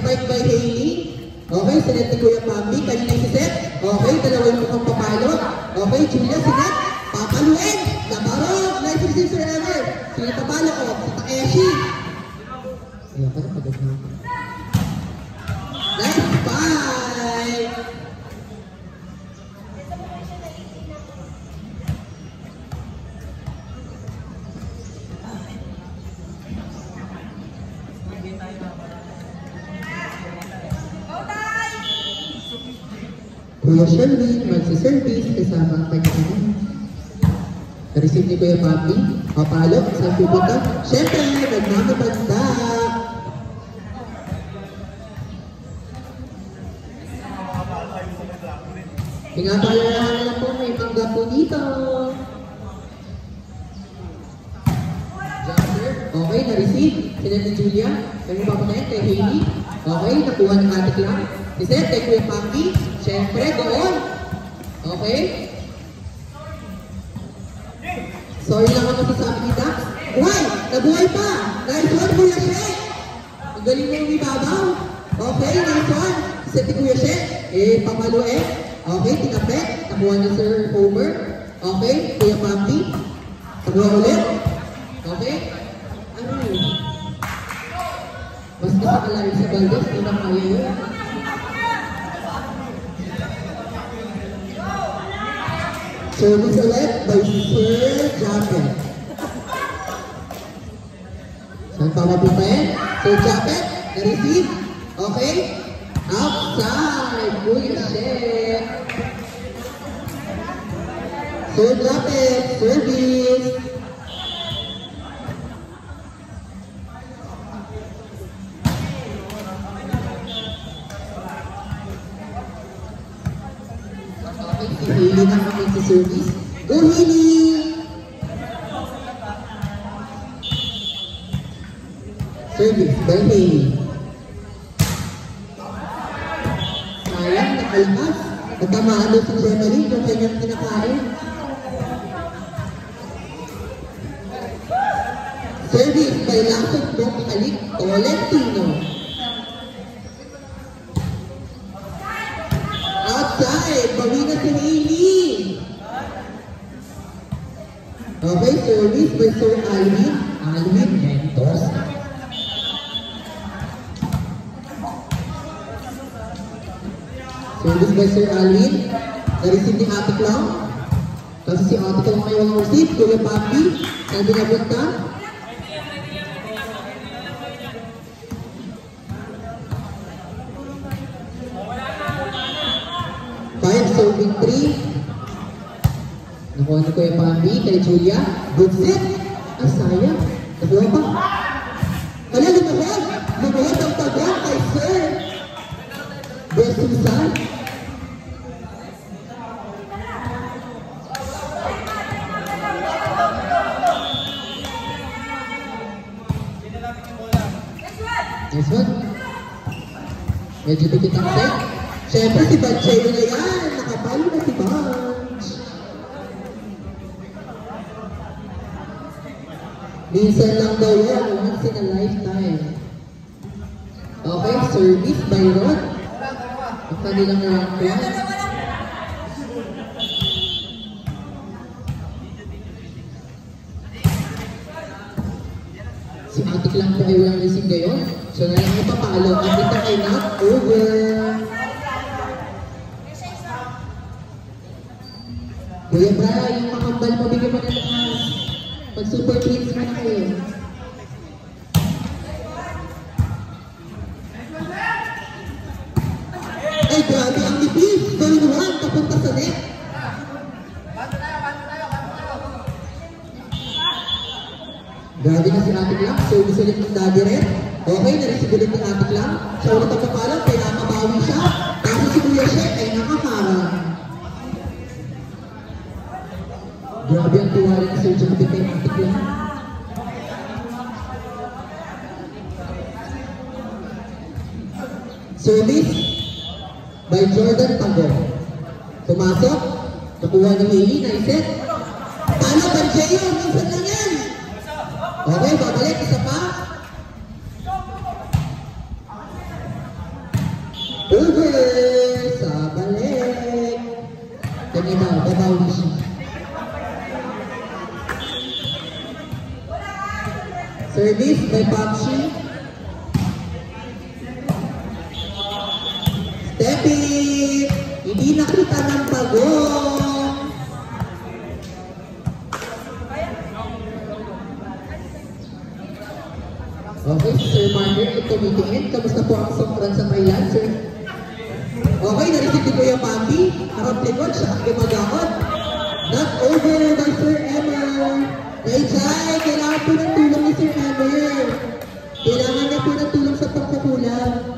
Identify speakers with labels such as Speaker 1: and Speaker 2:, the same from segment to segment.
Speaker 1: spike by Hailey. Okay, sinet ni Kuya Pambi. Kanina si Seth. Okay, dalawa yung mukhang papalo. Okay, Julia, sinet. Papaluin. Nabarog. Nice receive, Sir Ever. Sino papalo ko? Sa Takeshi. Ayan pa na, pagod na ako. Nice spike. Kuya Sherwin, magsiservice kasama ang kanyang na-receive ni Kuya Papi. Papalo, saan pupunta? Siyempre, nagmamabanda. Pinapalalahan na lang po, may mangga po dito. Jumper, okay, na-receive. Sila ni Julia, kami papuntahin kay Hailey. Okay, nakuha ng atik lang. Si Seth, kay Kuya Papi. Siyempre, doon. Okay? Sorry lang ako masasabi ni Dax. Buhay! Nabuhay pa! Nice one, Kuya Shek! Ang galing mo umibabaw. Okay, nice one. Set ni Kuya Shek. Pamalo Okay, tinapet. Nakuha ni Sir Homer. Okay, Kuya Papi. Nakuha ulit. Okay? Ano yun? Mas nasakalari sa Valdez, hindi na kaya yun. Service ulit by Sir Jacket. Saan pa mapuntahin? Sir Jacket, na-receive. Okay? Outside. Kuya Shek. Sir Jacket, service. Hailey na kami sa service. Go Hailey! Service by Hailey. Sayang, nakalmas. Natamaan doon si Gemmaline yung kanyang kinakain. Service by Lasot Dong Alik Tolentino. Outside, bawi na si Hailey. Okay, service by Sir Alvin Mendoza. Service by Sir Alvin. Na-receive ni Atik lang. Kasi si Atik lang may walang receive. Kuya Papi, saan binabot ka? Serving 3. Nakuha ni Kuya Papi kay Julia. Good set. Ang sayang. Nakuha pa. Hala, lumahod. Lumahod ang tagang kay Sir Best Susan. Nice one. Medyo tipit ang set. Siyempre si Banchero na yan. Nakapalo na si Banch. Minsan lang daw yan. Once in a lifetime. Okay, service by Rod. Ang kanilang rank 1. Si Atik lang po ay walang receive ngayon. So na lang ipapalo. At ito ay not over. Kuya Bra, yung makambal mo, bigyan mo na lakas. Pag super treats mo na kayo. Ay, grabe ang nipis. Going one, papunta sa net. Grabe na si Atik lang. Service ulit ng Daddy Red. Okay, na-receive ulit ng Atik lang. Siya ulit ang papalang, kaya nakabawi siya. Kasi si Kuya Shek ay nakakarang. Grabe ang tiwala ni Sir Jupiter kay Atik lang. Service by Jordan Pagor. Pumasok. Nakuha ni Hailey na iset. Paano Banchero? Minsan lang yan. Okay, babalik. Isa pa. Service by Papshi. Steppy! Hindi nakita ng pagong. Okay, Sir Marner, tumitingin. Kamusta po ang songkran sa Thailand, sir? Okay, narisip ni Kuya Papi. Harap likod, siya ang gumagakot. Not over by Sir Emmer. Jai, kailangan po ng tulong ni Sir Emmer. Kailangan niya po ng tulong sa pagkukulang.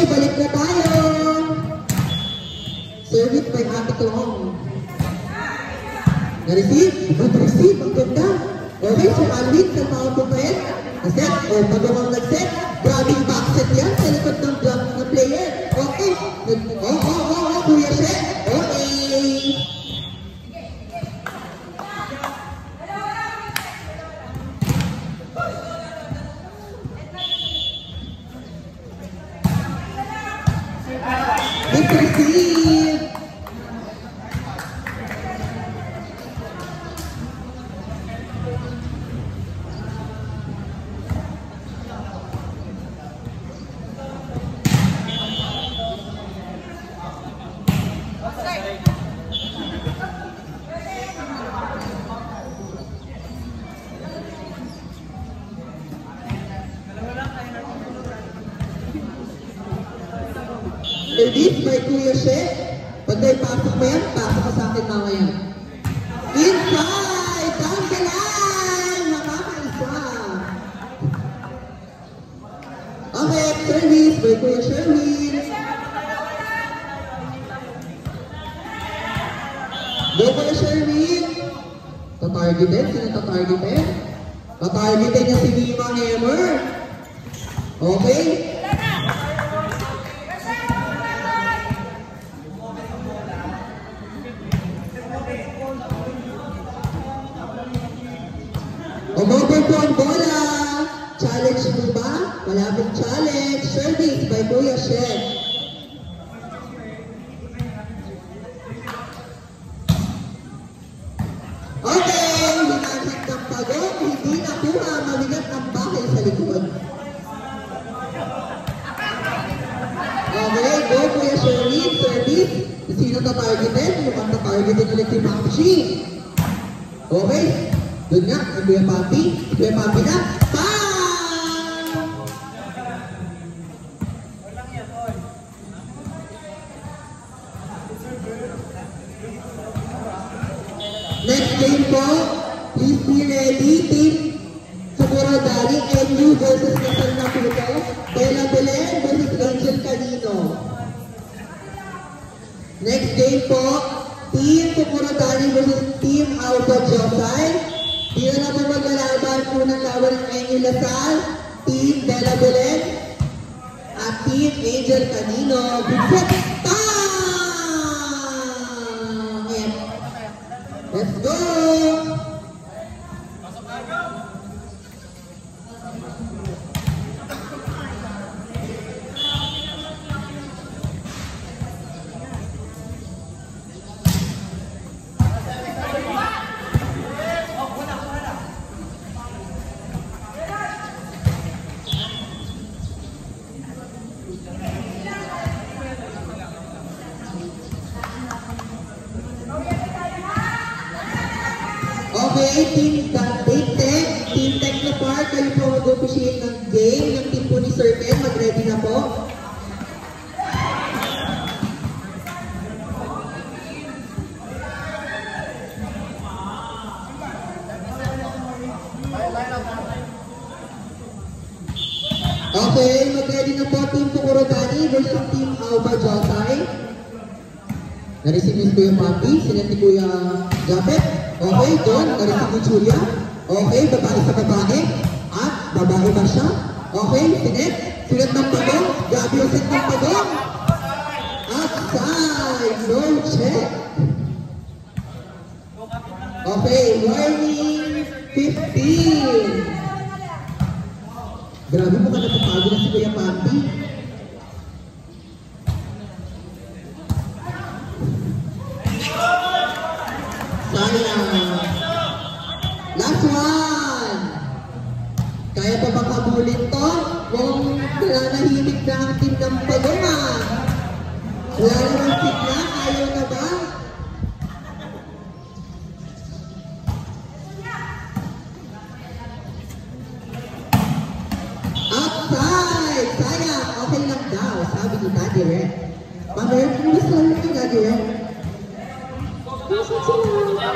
Speaker 1: Balik na tayo. Service by Ate Klong. Na-receive? Good receive. Ang ganda. Okay, Sir Alvin, sa mga pupet. Na-set. O, pagawang nag-set. Grabe yung backset yan sa likod ng block na player. Okay. Kuya Shet. Okay. Receive. Service by Kuya Shet. Pag may pasok mo yan, pasok ka sa akin mamaya. Inside! Down the line! Makakaisa! Okay, service by Kuya Sherwin. Go Kuya Sherwin! Tatargetin? Sino tatargetin? Tatargetin niya si Mima Hammer. Okay? Umabot po ang bola. Challenge mo ba? Wala pong challenge. Service by Kuya Shet. Okay, hinasag ng pagod. Hindi nakuha. Mabigat ang bahay sa likod. Okay, go Kuya Sherwin. Service. Sino tatargetin? Mukhang tatargetin ulit si Mamshi. Okay. Doon nga, ang Kuya Papi. Kuya Papi na. Bang! Next game po. Please be ready. Team Sumuro Dali. NU versus Nasal na Puto. Bella Belen versus Angel Canino. Next game po. Team Sumuro Dali versus Team Alpha Josai. Dito na po maglalaban unang laban ng NU Lasal, Team Bella Belen, at Team Angel Canino. Bigset! Let's go! Okay, Team Tech, Team Technopar, kayo po mag-officiate ng game. Yung team po ni Sir Ken, mag-ready na po. Okay, mag-ready na po Team Pukurotani versus Team Alba Josay. Na-receive ni Kuya Papi, sinend ni Kuya Japet. Okay, John, na-receive ni Julia. Okay, babae sa babae. At babae ba siya? Okay, sinend ng pagong. Gabi yung set ng pagong. Outside, no check. Okay, warning 15. Grabe mo ka napapagod na si Kuya Papi. Sayang. Last one. Kaya pa bang habulin to? Kung nananahimik na ang team ng Paloma. Wala namang sigla, ayaw na ba? Outside! Sayang! Okay lang daw, sabi ni Daddy Red. Pamaya kung gusto lang ni Daddy Red. Nasaan sila?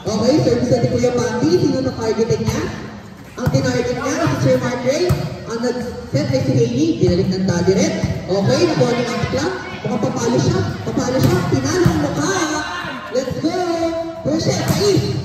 Speaker 1: Okay, service natin Kuya Pandi. Sino na-targetin niya? Ang tinarget niya si Sir Mark Ray. Ang nag-set ay si Hailey. Binalik ng Daddy Red. Okay, body up lang. Mukhang papalo siya. Papalo siya. Pinalo ang mukha. Let's go! Rochelle, Pais!